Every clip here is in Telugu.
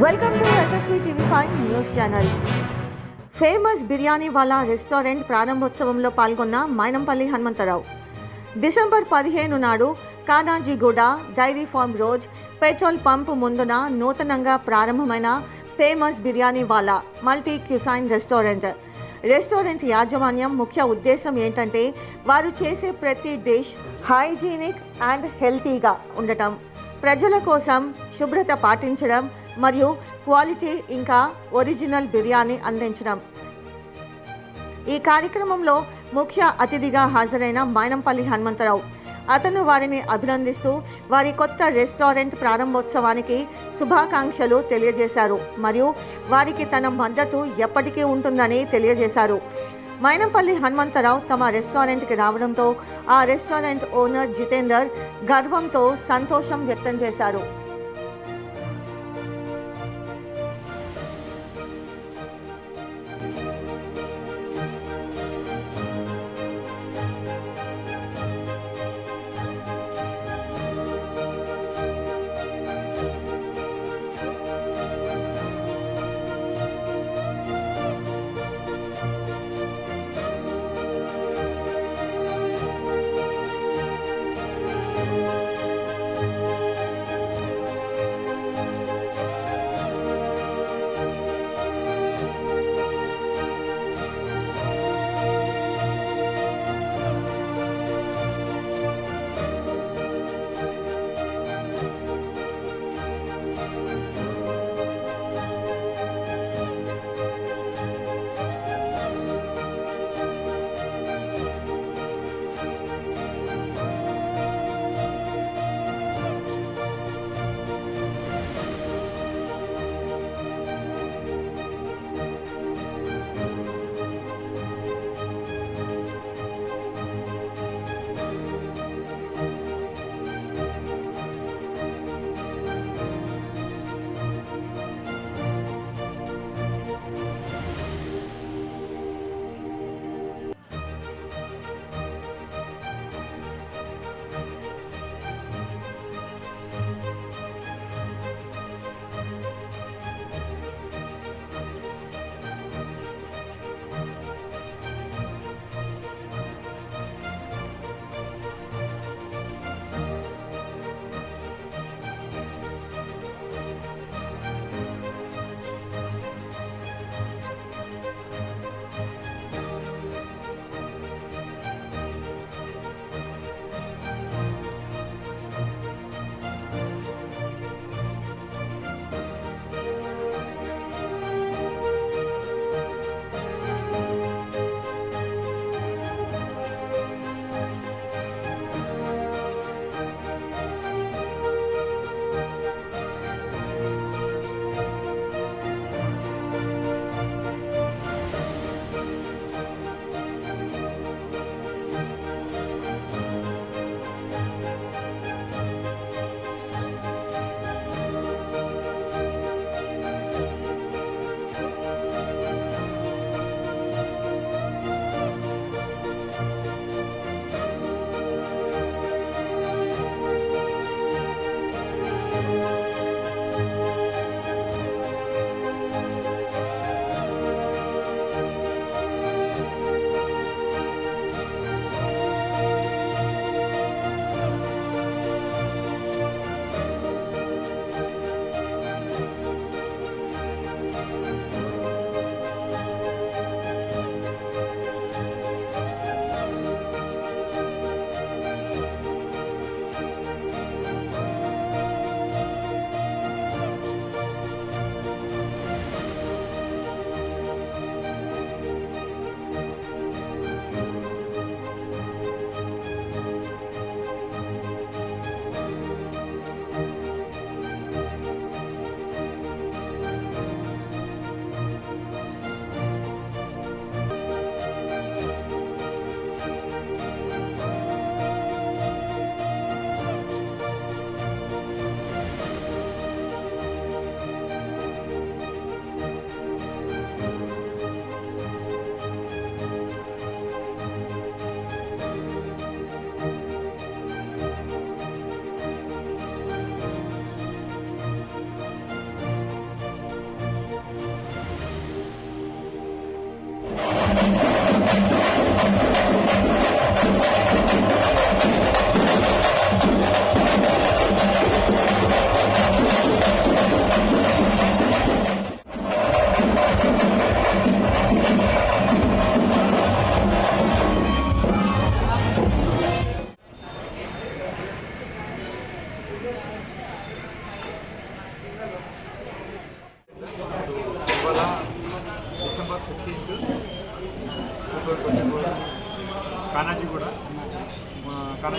Welcome to SSV TV five news channel. Famous biryani wala restaurant ప్రారంభోత్సవంలో పాల్గొన్న మైనంపల్లి హనుమంతరావు. డిసెంబర్ 15 నాడు Kanajiguda dairy farm road petrol pump ముందున నూతనంగా ప్రారంభమైన famous biryani wala multi cuisine restaurant యాజమాన్యం ముఖ్య ఉద్దేశం ఏంటంటే వారు చేసే ప్రతి డిష్ హైజీనిక్ అండ్ హెల్తీగా ఉండటం, ప్రజల కోసం శుభ్రత పాటించడం మరియు క్వాలిటీ ఇంకా ఒరిజినల్ బిర్యానీ అందించడం. ఈ కార్యక్రమంలో ముఖ్య అతిథిగా హాజరైన మైనంపల్లి హనుమంతరావు అతను వారిని అభినందిస్తూ వారి కొత్త రెస్టారెంట్ ప్రారంభోత్సవానికి శుభాకాంక్షలు తెలియజేశారు మరియు వారికి తన మద్దతు ఎప్పటికీ ఉంటుందని తెలియజేశారు. మైనంపల్లి హనుమంతరావు తమ రెస్టారెంట్కి రావడంతో ఆ రెస్టారెంట్ ఓనర్ జితేందర్ గర్వంతో సంతోషం వ్యక్తం చేశారు.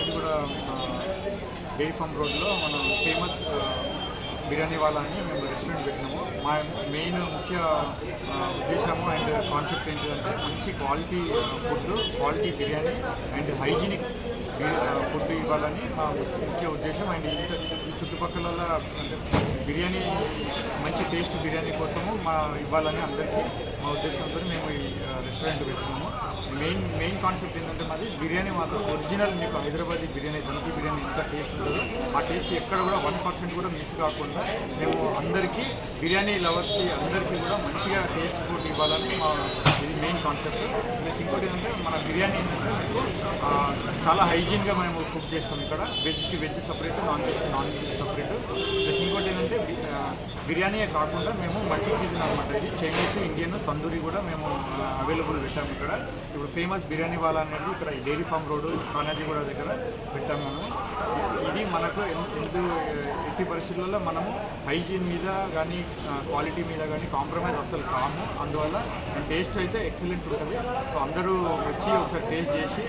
కానాజీగూడ డైరీ ఫామ్ రోడ్లో మనం ఫేమస్ బిర్యానీ వాళ్ళ అని మేము రెస్టారెంట్ పెట్టినాము. మా మెయిన్ ముఖ్య ఉద్దేశము అండ్ కాన్సెప్ట్ ఏంటంటే మంచి quality food, quality biryani and hygienic food ఇవ్వాలని మా ముఖ్య ఉద్దేశం. అండ్ ఈ చుట్టుపక్కల అంటే బిర్యానీ మంచి టేస్ట్ బిర్యానీ కోసము ఇవ్వాలని అందరికీ మా ఉద్దేశంతో మేము ఈ రెస్టారెంట్ పెట్టుకున్నాము. మెయిన్ కాన్సెప్ట్ ఏంటంటే మాది బిర్యానీ మాత్రం ఒరిజినల్ మీకు హైదరాబాదీ బిర్యానీ, దంపి బిర్యానీ ఎంత టేస్ట్ ఉంటుందో ఆ టేస్ట్ ఎక్కడ కూడా 1% కూడా మిస్ కాకుండా మేము అందరికీ బిర్యానీ లవర్స్కి అందరికీ కూడా మంచిగా టేస్ట్ ఫుడ్ ఇవ్వాలని మా ఇది మెయిన్ కాన్సెప్ట్. ప్లస్ ఇంకోటి ఏంటంటే మన బిర్యానీ ఏంటంటే మీకు చాలా హైజీన్గా మేము కుక్ చేస్తాం. ఇక్కడ veg separate, non veg separate. Plus ఇంకోటి ఏంటంటే బిర్యానీయే కాకుండా మేము మల్టీ క్యూజిన్ అనమాట. ఇది చైనీస్, ఇండియన్, తందూరి కూడా మేము అవైలబుల్ పెట్టాము ఇక్కడ. ఇప్పుడు ఫేమస్ బిర్యానీ వాళ్ళ అనేది ఇక్కడ డైరీ ఫామ్ రోడ్డు కానాజీగూడ దగ్గర పెట్టాము మేము. ఇది మనకు ఎట్టి పరిస్థితుల్లో మనము హైజీన్ మీద కానీ క్వాలిటీ మీద కానీ కాంప్రమైజ్ అసలు కాము. అందువల్ల టేస్ట్ అయితే ఎక్సలెంట్ ఉంటుంది. సో అందరూ వచ్చి ఒకసారి టేస్ట్ చేసి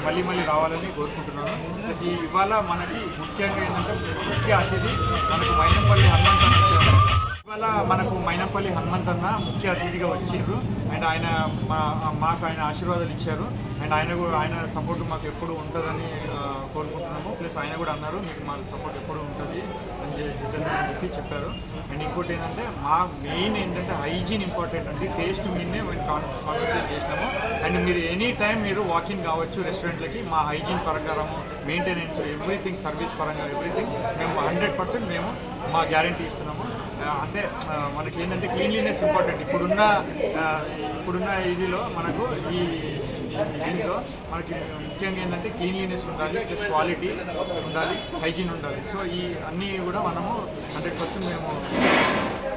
మళ్ళీ రావాలని కోరుకుంటున్నాను. ప్లస్ ఇవాళ మనకి ముఖ్యంగా ఏంటంటే ముఖ్య అతిథి మనకు మైనంపల్లి హనుమంత్ వచ్చారు. ఇవాళ మనకు మైనంపల్లి హనుమంత్ అన్న ముఖ్య అతిథిగా వచ్చిండ్రు. అండ్ ఆయన మాకు ఆయన ఆశీర్వాదాలు ఇచ్చారు. అండ్ ఆయన సపోర్ట్ మాకు ఎప్పుడు ఉంటుందని కోరుకుంటున్నాము. ప్లస్ ఆయన కూడా అన్నారు మీకు మా సపోర్ట్ ఎప్పుడు ఉంటుంది అని చెప్పి చెప్పారు. అండ్ ఇంకోటి ఏంటంటే మా మెయిన్ ఏంటంటే హైజీన్ ఇంపార్టెంట్ అండి. టేస్ట్ మీదనే మేము కాన్సన్ట్రేట్ చేసినాము. అండ్ మీరు ఎనీ టైం మీరు వాకింగ్ కావచ్చు రెస్టారెంట్లకి. మా హైజీన్ ప్రకారం మెయింటెనెన్స్ ఎవ్రీథింగ్, సర్వీస్ పరంగా ఎవ్రీథింగ్ మేము 100% మేము మా గ్యారంటీ ఇస్తున్నాము. అంటే మనకి ఏంటంటే క్లీన్లీనెస్ ఇంపార్టెంట్. ఇప్పుడున్న ఇదిలో మనకు దీంట్లో మనకి ముఖ్యంగా ఏంటంటే క్లీన్లీనెస్ ఉండాలి, ప్లస్ క్వాలిటీ ఉండాలి, హైజీన్ ఉండాలి. సో ఈ అన్నీ కూడా మనము 100% మేము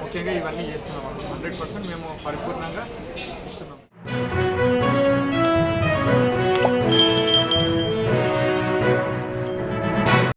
ముఖ్యంగా ఇవన్నీ చేస్తున్నాము. 100% మేము పరిపూర్ణంగా ఇస్తున్నాము.